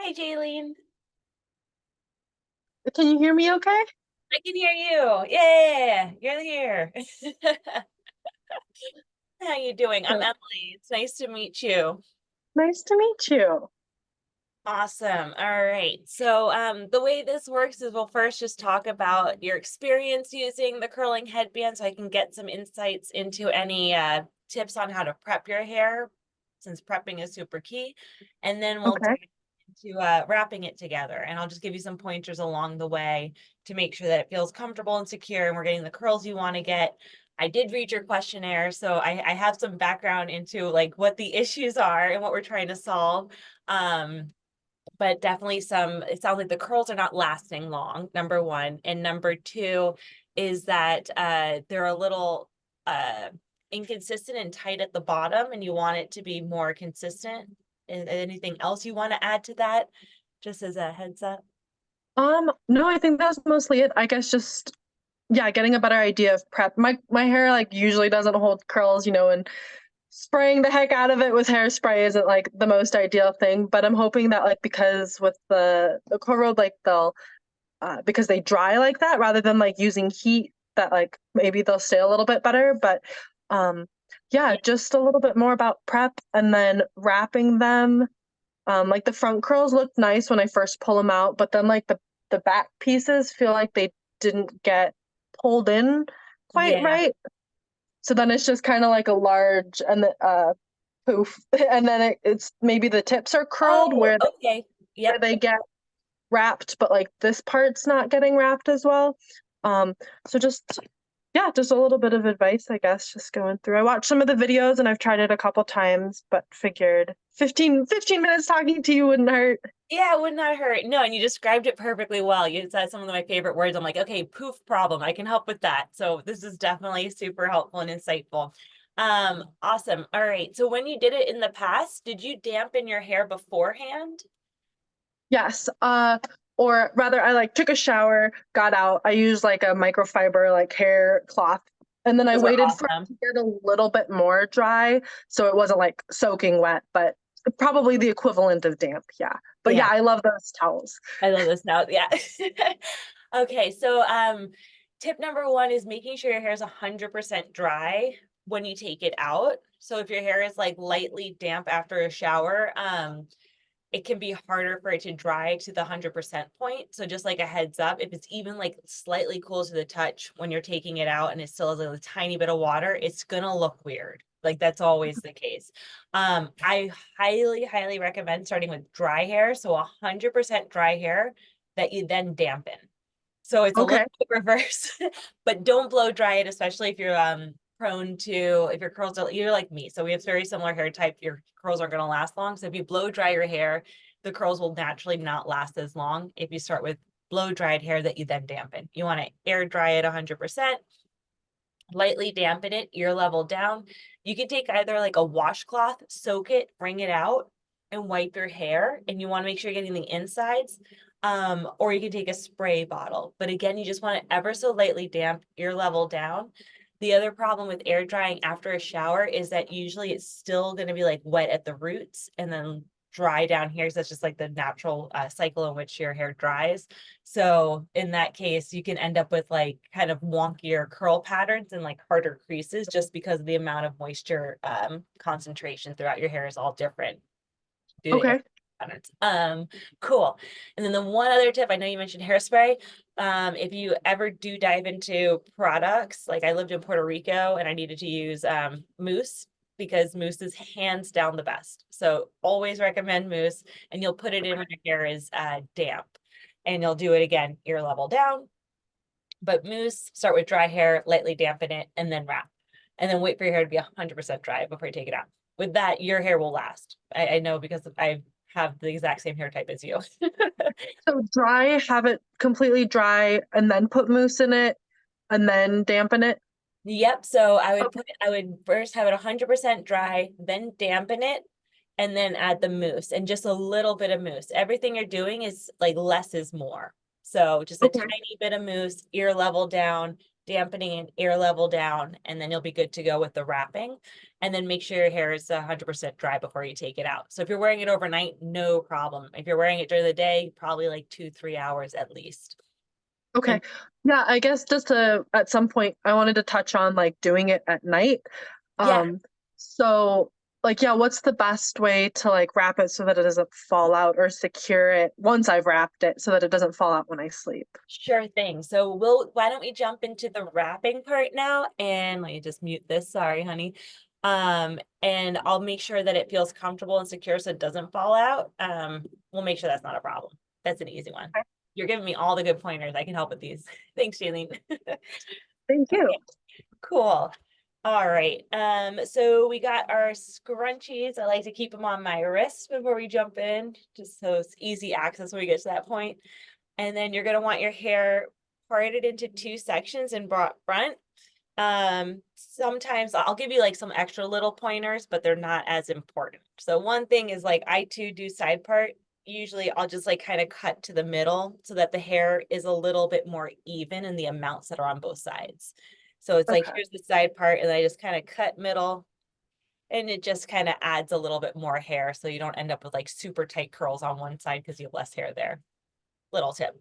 Hi, Jayleen. Can you hear me okay? I can hear you. Yeah, you're here. How you doing? I'm Good. Emily. It's nice to meet you. Nice to meet you. Awesome. All right. So, the way this works is we'll first just talk about your experience using the curling headband so I can get some insights into any tips on how to prep your hair, since prepping is super key. And then we'll Okay. dive into wrapping it together. And I'll just give you some pointers along the way to make sure that it feels comfortable and secure and we're getting the curls you want to get. I did read your questionnaire, so I have some background into like what the issues are and what we're trying to solve. But definitely it sounds like the curls are not lasting long, number one. And number two is that they're a little inconsistent and tight at the bottom, and you want it to be more consistent. Anything else you want to add to that, just as a heads up? No, I think that was mostly it. I guess just yeah, getting a better idea of prep. My hair like usually doesn't hold curls, and spraying the heck out of it with hairspray isn't like the most ideal thing. But I'm hoping that like because with the curl road, like they'll because they dry like that rather than like using heat, that like maybe they'll stay a little bit better. But um yeah, Yeah. just a little bit more about prep and then wrapping them. Like the front curls look nice when I first pull them out, but then like the back pieces feel like they didn't get pulled in quite Yeah. right. So then it's just kind of like a large and the poof, and then it's maybe the tips are curled Oh, where okay. where Yep. they get wrapped, but like this part's not getting wrapped as well. Um, so just yeah, just a little bit of advice, I guess, just going through. I watched some of the videos and I've tried it a couple times, but figured 15 minutes talking to you wouldn't hurt. Yeah, it would not hurt. No, and you described it perfectly well. You said some of my favorite words. I'm like, okay, poof problem. I can help with that. So this is definitely super helpful and insightful. Awesome. All right. So when you did it in the past, did you dampen your hair beforehand? Yes. Or rather I like took a shower, got out. I used like a microfiber like hair cloth. And then I Those are waited for it awesome. to get a little bit more dry. So it wasn't like soaking wet, but probably the equivalent of damp. Yeah. But yeah, Yeah, I love those towels. I love this now. Yeah. Okay, so tip number one is making sure your hair is 100% dry when you take it out. So if your hair is like lightly damp after a shower, it can be harder for it to dry to the 100% point. So just like a heads up, if it's even like slightly cool to the touch when you're taking it out and it still has a tiny bit of water, it's gonna look weird. Like that's always the case. I highly recommend starting with dry hair. So 100% dry hair that you then dampen. So it's a Okay. little bit reverse, but don't blow dry it, especially if you're prone to, if your curls are, you're like me, so we have very similar hair type. Your curls aren't going to last long. So if you blow dry your hair, the curls will naturally not last as long if you start with blow dried hair that you then dampen. You want to air dry it 100%, lightly dampen it, ear level down. You can take either like a washcloth, soak it, bring it out, and wipe your hair. And you want to make sure you're getting the insides. Or you can take a spray bottle. But again, you just want it ever so lightly damp, ear level down. The other problem with air drying after a shower is that usually it's still going to be like wet at the roots and then dry down here. So that's just like the natural cycle in which your hair dries. So in that case, you can end up with like kind of wonkier curl patterns and like harder creases just because the amount of moisture concentration throughout your hair is all different due to air Okay. patterns. Cool. And then the one other tip, I know you mentioned hairspray. If you ever do dive into products, like I lived in Puerto Rico and I needed to use mousse because mousse is hands down the best. So always recommend mousse, and you'll put it in when your hair is damp, and you'll do it again, ear level down. But mousse, start with dry hair, lightly dampen it, and then wrap. And then wait for your hair to be 100% dry before you take it out. With that, your hair will last. I know because I have the exact same hair type as you. So dry, have it completely dry and then put mousse in it and then dampen it. Yep. So Okay. I would first have it 100% dry, then dampen it, and then add the mousse and just a little bit of mousse. Everything you're doing is like less is more. So just a Okay. tiny bit of mousse, ear level down, dampening and air level down, and then you'll be good to go with the wrapping. And then make sure your hair is 100% dry before you take it out. So if you're wearing it overnight, no problem. If you're wearing it during the day, probably like 2-3 hours at least. Okay. And Yeah, I guess just to at some point I wanted to touch on like doing it at night. yeah, So like yeah, what's the best way to like wrap it so that it doesn't fall out or secure it once I've wrapped it so that it doesn't fall out when I sleep? sure thing. So why don't we jump into the wrapping part now? And let me just mute this. Sorry, honey. And I'll make sure that it feels comfortable and secure so it doesn't fall out. We'll make sure that's not a problem. That's an easy one. Okay. You're giving me all the good pointers. I can help with these. Thanks, Jayleen. Thank you. Okay, cool. All right. So we got our scrunchies. I like to keep them on my wrist before we jump in, just so it's easy access when we get to that point. And then you're gonna want your hair parted into 2 sections and brought front. Sometimes I'll give you like some extra little pointers, but they're not as important. So one thing is like I too do side part. Usually I'll just like kind of cut to the middle so that the hair is a little bit more even in the amounts that are on both sides. So it's like, Okay. here's the side part, and I just kind of cut middle, and it just kind of adds a little bit more hair. So you don't end up with like super tight curls on one side because you have less hair there. Little tip.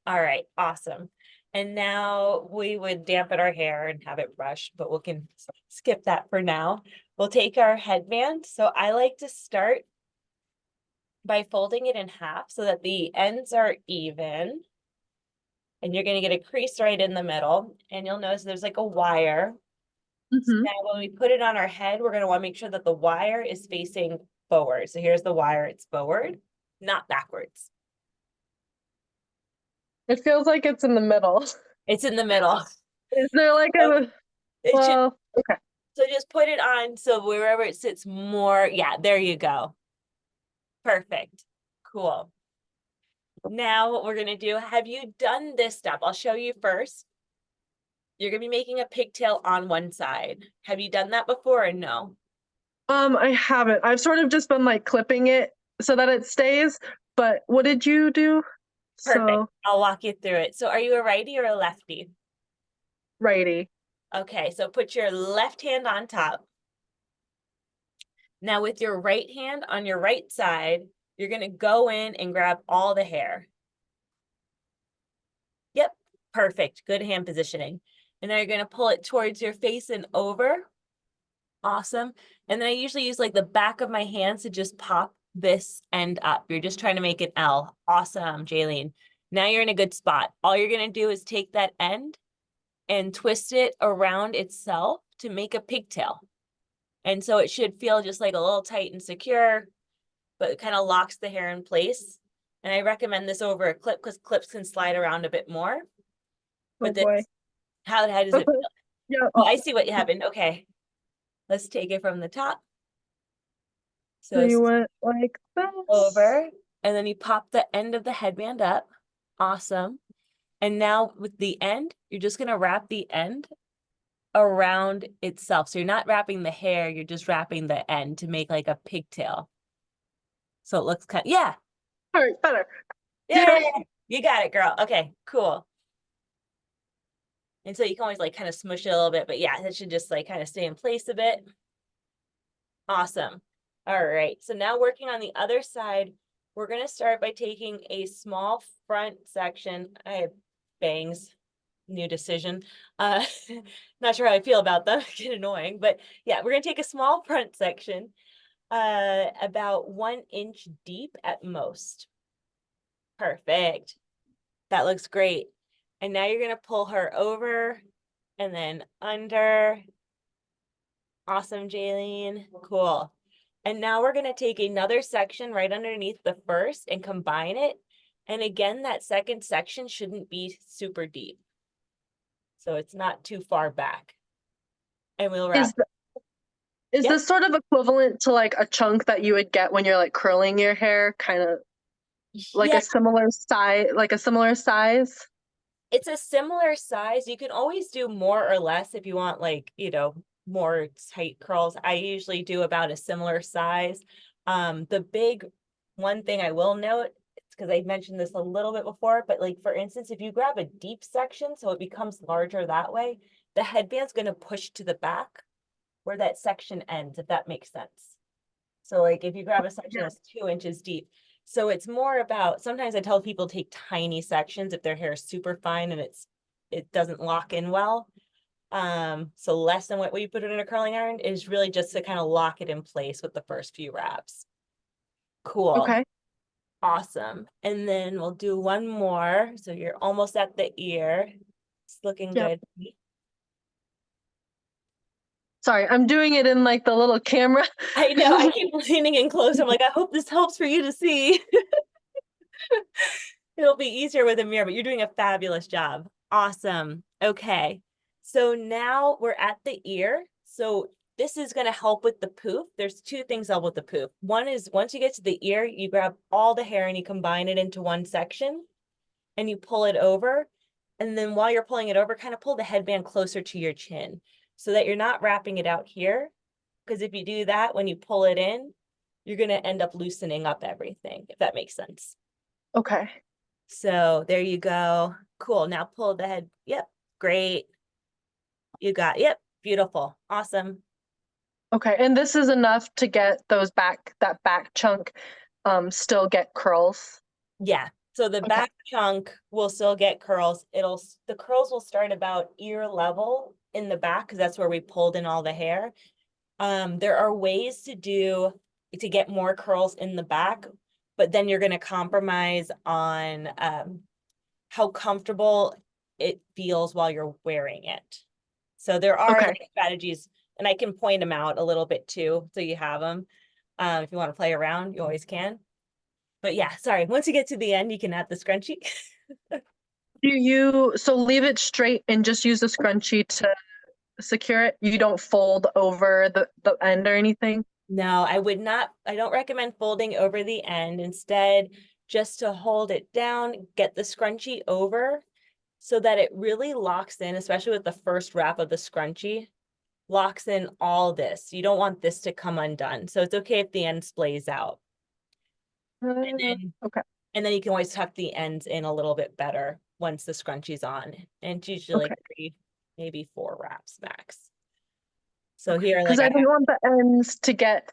All right, awesome. And now we would dampen our hair and have it brushed, but we can skip that for now. We'll take our headband. So I like to start by folding it in half so that the ends are even. And you're going to get a crease right in the middle. And you'll notice there's like a wire. So Mm-hmm. now when we put it on our head, we're going to want to make sure that the wire is facing forward. So here's the wire, it's forward, not backwards. It feels like it's in the middle. It's in the middle. Is there like So a it should, well, okay. so just put it on so wherever it sits more, yeah, there you go. Perfect. Cool. Now what we're going to do, have you done this step? I'll show you first. You're going to be making a pigtail on one side. Have you done that before or no? I haven't. I've sort of just been like clipping it so that it stays, but what did you do? Perfect. So, I'll walk you through it. So are you a righty or a lefty? righty. Okay, so put your left hand on top. Now with your right hand on your right side, you're going to go in and grab all the hair. Yep, perfect. Good hand positioning. And now you're going to pull it towards your face and over. Awesome. And then I usually use like the back of my hands to just pop this end up. You're just trying to make an L. Awesome, Jayleen. Now you're in a good spot. All you're going to do is take that end and twist it around itself to make a pigtail. And so it should feel just like a little tight and secure, but it kind of locks the hair in place. And I recommend this over a clip because clips can slide around a bit more. Oh But this, boy. how does it Okay. feel? Yeah. Oh, I see what happened. Okay. Let's take it from the top. So So you went like this. over, and then you pop the end of the headband up. Awesome. And now with the end, you're just going to wrap the end around itself. So you're not wrapping the hair, you're just wrapping the end to make like a pigtail. So it looks kind of, yeah. All right, better. Yeah, you got it, girl. Okay, cool. And so you can always like kind of smush it a little bit, but yeah, it should just like kind of stay in place a bit. Awesome. All right, so now working on the other side, we're going to start by taking a small front section. I have bangs, new decision. Not sure how I feel about them, get annoying, but yeah, we're going to take a small front section, about 1 inch deep at most. Perfect. That looks great. And now you're going to pull her over and then under. Awesome, Jayleen. Cool. And now we're going to take another section right underneath the first and combine it. And again, that second section shouldn't be super deep. So it's not too far back. And we'll wrap. Is Yep. this sort of equivalent to like a chunk that you would get when you're like curling your hair, kind of like Yeah, a similar size? it's a similar size. You can always do more or less if you want like, more tight curls. I usually do about a similar size. The big one thing I will note, it's because I mentioned this a little bit before, but like for instance, if you grab a deep section so it becomes larger that way, the headband's going to push to the back where that section ends, if that makes sense. So like if you grab a section Yeah. that's 2 inches deep, so it's more about, sometimes I tell people take tiny sections if their hair is super fine and it doesn't lock in well. So less than what you put it in a curling iron is really just to kind of lock it in place with the first few wraps. Cool. Okay. Awesome. And then we'll do one more. So you're almost at the ear. It's looking Yep. good. Sorry, I'm doing it in like the little camera. I know, I keep leaning in close. I'm like, I hope this helps for you to see. It'll be easier with a mirror, but you're doing a fabulous job. Awesome. Okay. So now we're at the ear. So this is going to help with the poof. There's two things help with the poof. One is once you get to the ear, you grab all the hair and you combine it into one section and you pull it over. And then while you're pulling it over, kind of pull the headband closer to your chin so that you're not wrapping it out here. Because if you do that, when you pull it in, you're going to end up loosening up everything, if that makes sense. Okay. So there you go. Cool. Now pull the head. Yep. Great. You got, yep. Beautiful. Awesome. Okay. And this is enough to get that back chunk still get curls. Yeah. So the Okay. back chunk will still get curls. The curls will start about ear level in the back because that's where we pulled in all the hair. There are ways to get more curls in the back, but then you're going to compromise on how comfortable it feels while you're wearing it. So there are Okay. strategies, and I can point them out a little bit too, so you have them. If you want to play around, you always can. But yeah, sorry. Once you get to the end, you can add the scrunchie. So leave it straight and just use the scrunchie to secure it? You don't fold over the end or anything? No, I don't recommend folding over the end. Instead, just to hold it down, get the scrunchie over so that it really locks in, especially with the first wrap of the scrunchie, locks in all this. You don't want this to come undone. So it's okay if the end splays out. Okay. And then you can always tuck the ends in a little bit better once the scrunchie's on. And it's usually Okay. 3, maybe 4 wraps max. So Okay. here, Because like I don't want the ends to get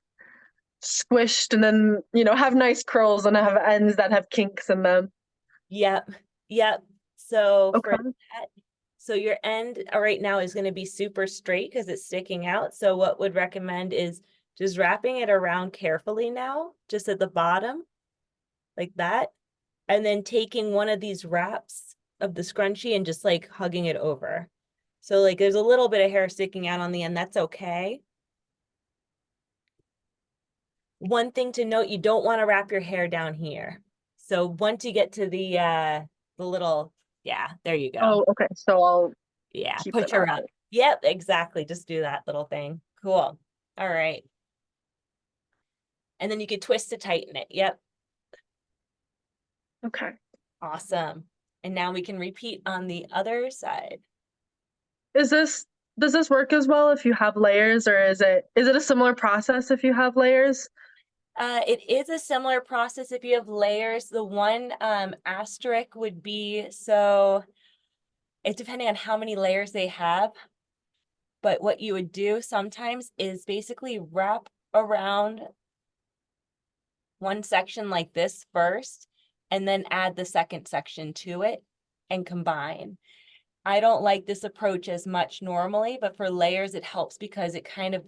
squished and then, have nice curls and have ends that have kinks in them. yep, yep. So for Okay. that, so your end right now is going to be super straight because it's sticking out. So what would recommend is just wrapping it around carefully now, just at the bottom, like that. And then taking one of these wraps of the scrunchie and just like hugging it over. So like there's a little bit of hair sticking out on the end. That's okay. One thing to note, you don't want to wrap your hair down here. So once you get to the little, yeah, there you go. Oh, okay. So I'll Yeah, keep put it your up. up. Yep, exactly. Just do that little thing. Cool. All right. And then you could twist to tighten it. Yep. Okay. Awesome. And now we can repeat on the other side. Does this work as well if you have layers, or is it a similar process if you have layers? It is a similar process if you have layers. The one asterisk would be, so it's depending on how many layers they have. But what you would do sometimes is basically wrap around one section like this first, and then add the second section to it and combine. I don't like this approach as much normally, but for layers, it helps because it kind of,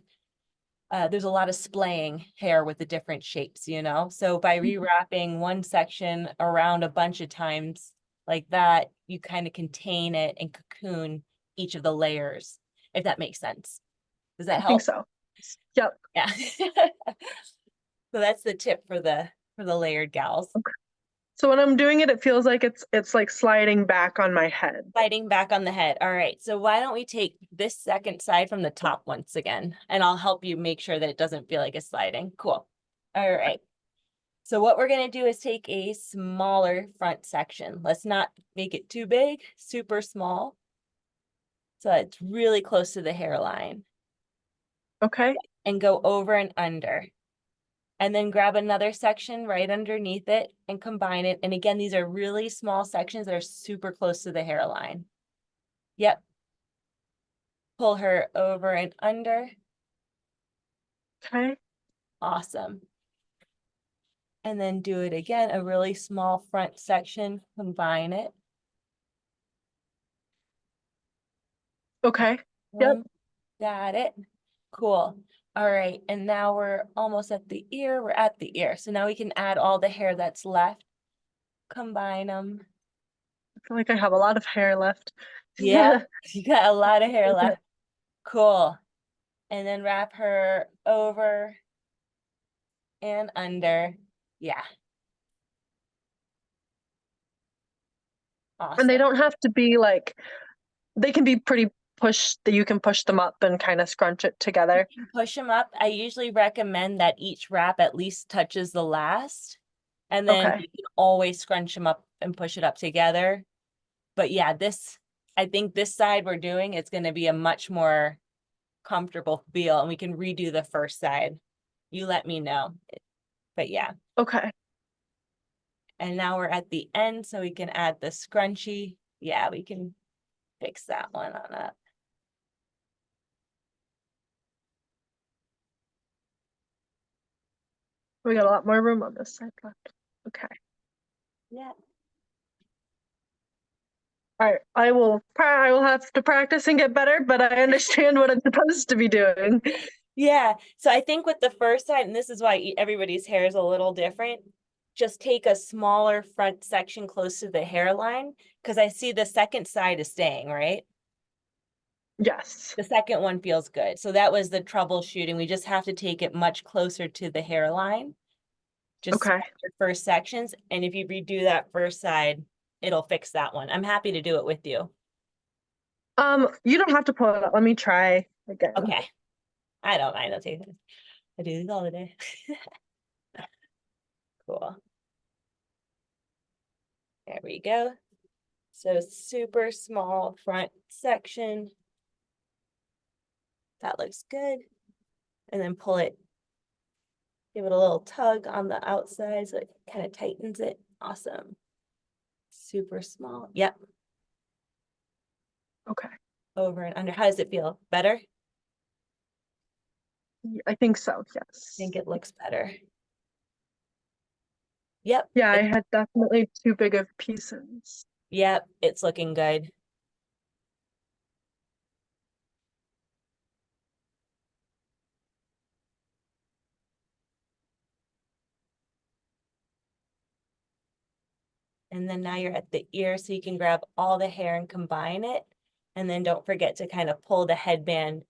there's a lot of splaying hair with the different shapes, So by rewrapping one section around a bunch of times like that, you kind of contain it and cocoon each of the layers, if that makes sense. Does that I think help? so. Yep. Yeah. So that's the tip for the layered gals. Okay. So when I'm doing it, it feels like it's like sliding back on my head. Sliding back on the head. All right. So why don't we take this second side from the top once again, and I'll help you make sure that it doesn't feel like it's sliding. Cool. All right. So what we're going to do is take a smaller front section. Let's not make it too big, super small. So it's really close to the hairline. Okay. And go over and under. And then grab another section right underneath it and combine it. And again, these are really small sections that are super close to the hairline. Yep. Pull her over and under. Okay. Awesome. And then do it again, a really small front section, combine it. Okay. Yep. Got it. Cool. All right, and now we're almost at the ear. We're at the ear. So now we can add all the hair that's left. Combine them. I feel like I have a lot of hair left. Yeah, you got a lot of hair left. Cool. And then wrap her over and under. Yeah. Awesome. And they don't have to be like, they can be pretty pushed, that you can push them up and kind of scrunch it together. Push them up. I usually recommend that each wrap at least touches the last. And then Okay. you can always scrunch them up and push it up together. But yeah, I think this side we're doing, it's going to be a much more comfortable feel, and we can redo the first side. You let me know. But yeah. Okay. And now we're at the end, so we can add the scrunchie. Yeah, we can fix that one on up. We got a lot more room on this side left. Okay. Yeah. All right. I will have to practice and get better, but I understand what I'm supposed to be doing. Yeah. So I think with the first side, and this is why everybody's hair is a little different, just take a smaller front section close to the hairline, because I see the second side is staying, right? Yes. The second one feels good. So that was the troubleshooting. We just have to take it much closer to the hairline. Just Okay. your first sections. And if you redo that first side, it'll fix that one. I'm happy to do it with you. You don't have to pull it up. Let me try again. Okay. I don't mind. I'll take this. I do these all the day. Cool. There we go. So super small front section. That looks good. And then pull it, give it a little tug on the outside so it kind of tightens it. Awesome. Super small. Yep. Okay. Over and under. How does it feel? Better? I think so. I Yes. think it looks better. Yep. Yeah, I had definitely too big of pieces. Yep. It's looking good. And then now you're at the ear, so you can grab all the hair and combine it. And then don't forget to kind of pull the headband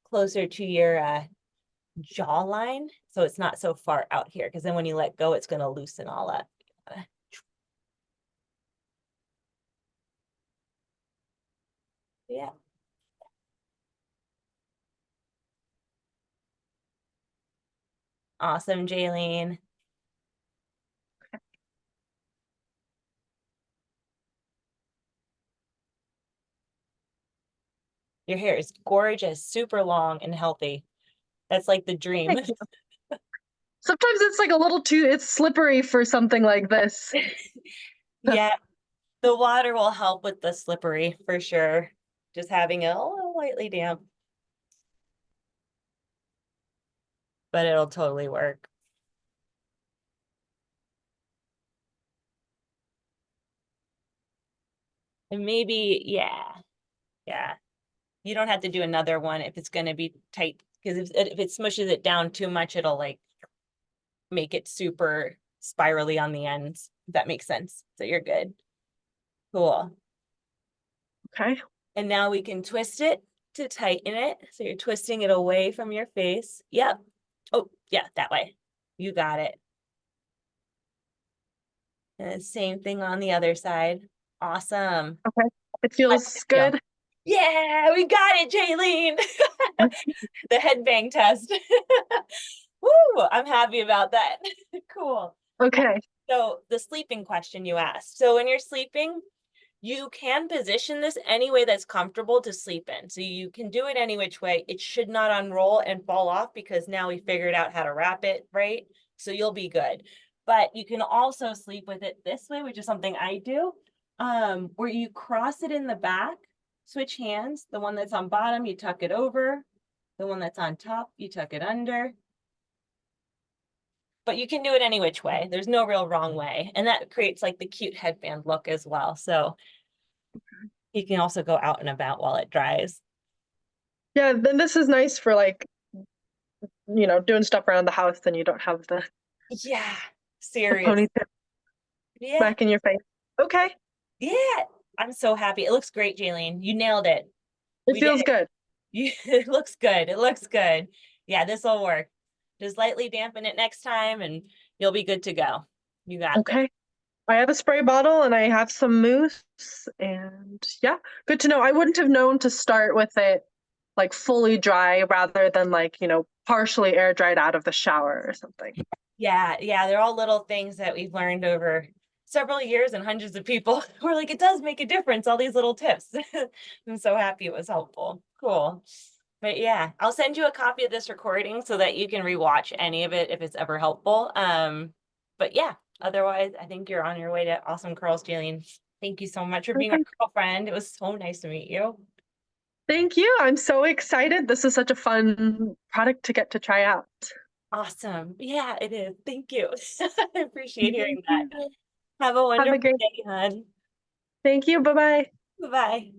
closer to your jawline, so it's not so far out here, because then when you let go, it's going to loosen all up. Yeah. Awesome, Jayleen. Your hair is gorgeous, super long and healthy. That's like the dream. Sometimes it's like a little too, it's slippery for something like this. Yeah, the water will help with the slippery for sure. Just having it a little lightly damp. But it'll totally work. And maybe, yeah. You don't have to do another one if it's going to be tight, because if it smushes it down too much, it'll like make it super spirally on the ends, if that makes sense. So you're good. Cool. Okay. And now we can twist it to tighten it. So you're twisting it away from your face. Yep. Oh, yeah, that way. You got it. And the same thing on the other side. Awesome. Okay. It feels good. Yeah, we got it, Jayleen. The headbang test. Woo, I'm happy about that. Cool. Okay. So the sleeping question you asked. So when you're sleeping, you can position this any way that's comfortable to sleep in. So you can do it any which way. It should not unroll and fall off, because now we figured out how to wrap it, right? So you'll be good. But you can also sleep with it this way, which is something I do, where you cross it in the back, switch hands. The one that's on bottom, you tuck it over. The one that's on top, you tuck it under. But you can do it any which way. There's no real wrong way. And that creates like the cute headband look as well. So you can also go out and about while it dries. Yeah, then this is nice for like, doing stuff around the house, then you don't have the Yeah, the serious. ponytail Yeah, back in your face. Okay, yeah. I'm so happy. It looks great, Jayleen. You nailed it. it We did feels it. good. It looks good. It looks good. Yeah, this will work. Just lightly dampen it next time and you'll be good to go. You got this. Okay. I have a spray bottle and I have some mousse, and yeah, good to know. I wouldn't have known to start with it like fully dry rather than like, partially air dried out of the shower or something. Yeah, yeah, they're all little things that we've learned over several years and hundreds of people. We're like, it does make a difference, all these little tips. I'm so happy it was helpful. Cool. But yeah, I'll send you a copy of this recording so that you can rewatch any of it if it's ever helpful. But yeah, otherwise, I think you're on your way to awesome curls, Jayleen. Thank you so much for being our Okay. girlfriend. It was so nice to meet you. Thank you. I'm so excited. This is such a fun product to get to try out. Awesome. Yeah, it is. Thank you. I appreciate Thank hearing that. you. Have a Have a wonderful great day, hon. Thank you. Bye-bye. Bye-bye.